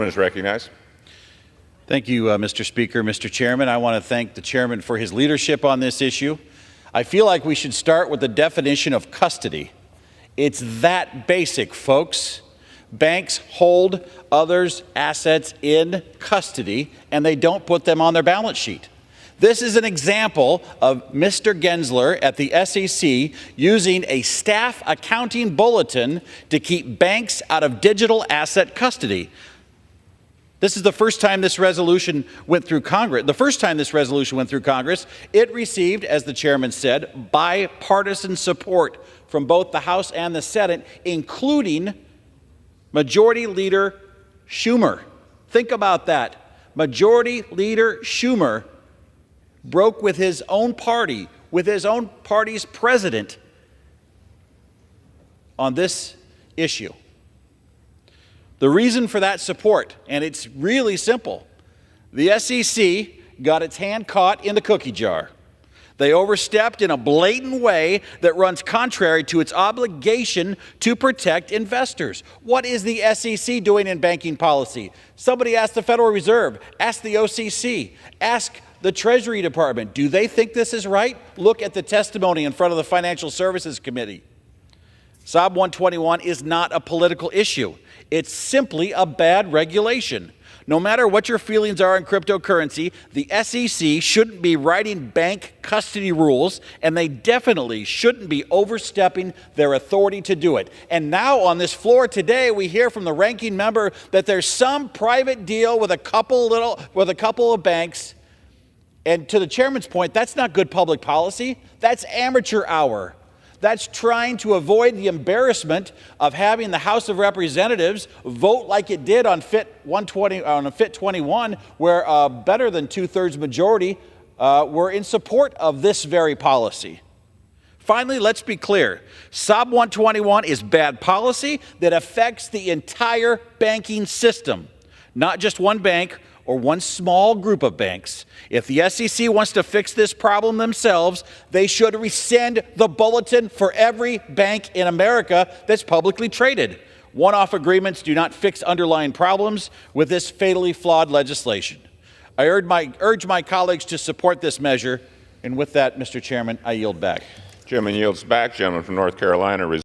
Is recognized. Thank you, Mr. Speaker. Mr. Chairman, I want to thank the chairman for his leadership on this issue. I feel like we should start with the definition of custody. It's that basic, folks. Banks hold others' assets in custody, and they don't put them on their balance sheet. This is an example of Mr. Gensler at the SEC using a staff accounting bulletin to keep banks out of digital asset custody. This is the first time this resolution went through Congress. It received, as the chairman said, bipartisan support from both the House and the Senate, including Majority Leader Schumer. Think about that. Majority Leader Schumer broke with his own party, with his own party's president on this issue. The reason for that support, and it's really simple, the SEC got its hand caught in the cookie jar. They overstepped in a blatant way that runs contrary to its obligation to protect investors. What is the SEC doing in banking policy? Somebody ask the Federal Reserve, ask the OCC, ask the Treasury Department. Do they think this is right? Look at the testimony in front of the Financial Services Committee. SOB 121 is not a political issue. It's simply a bad regulation. No matter what your feelings are on cryptocurrency, the SEC shouldn't be writing bank custody rules, and they definitely shouldn't be overstepping their authority to do it. And now on this floor today, we hear from the ranking member that there's some private deal with a couple of banks. And to the chairman's point, that's not good public policy. That's amateur hour. That's trying to avoid the embarrassment of having the House of Representatives vote like it did on FIT 21, where a better than two-thirds majority were in support of this very policy. Finally, let's be clear. SOB 121 is bad policy that affects the entire banking system, not just one bank or one small group of banks. If the SEC wants to fix this problem themselves, they should rescind the bulletin for every bank in America that's publicly traded. One-off agreements do not fix underlying problems with this fatally flawed legislation. I urge my colleagues to support this measure, and with that, Mr. Chairman, I yield back. Chairman yields back. Gentleman from North Carolina.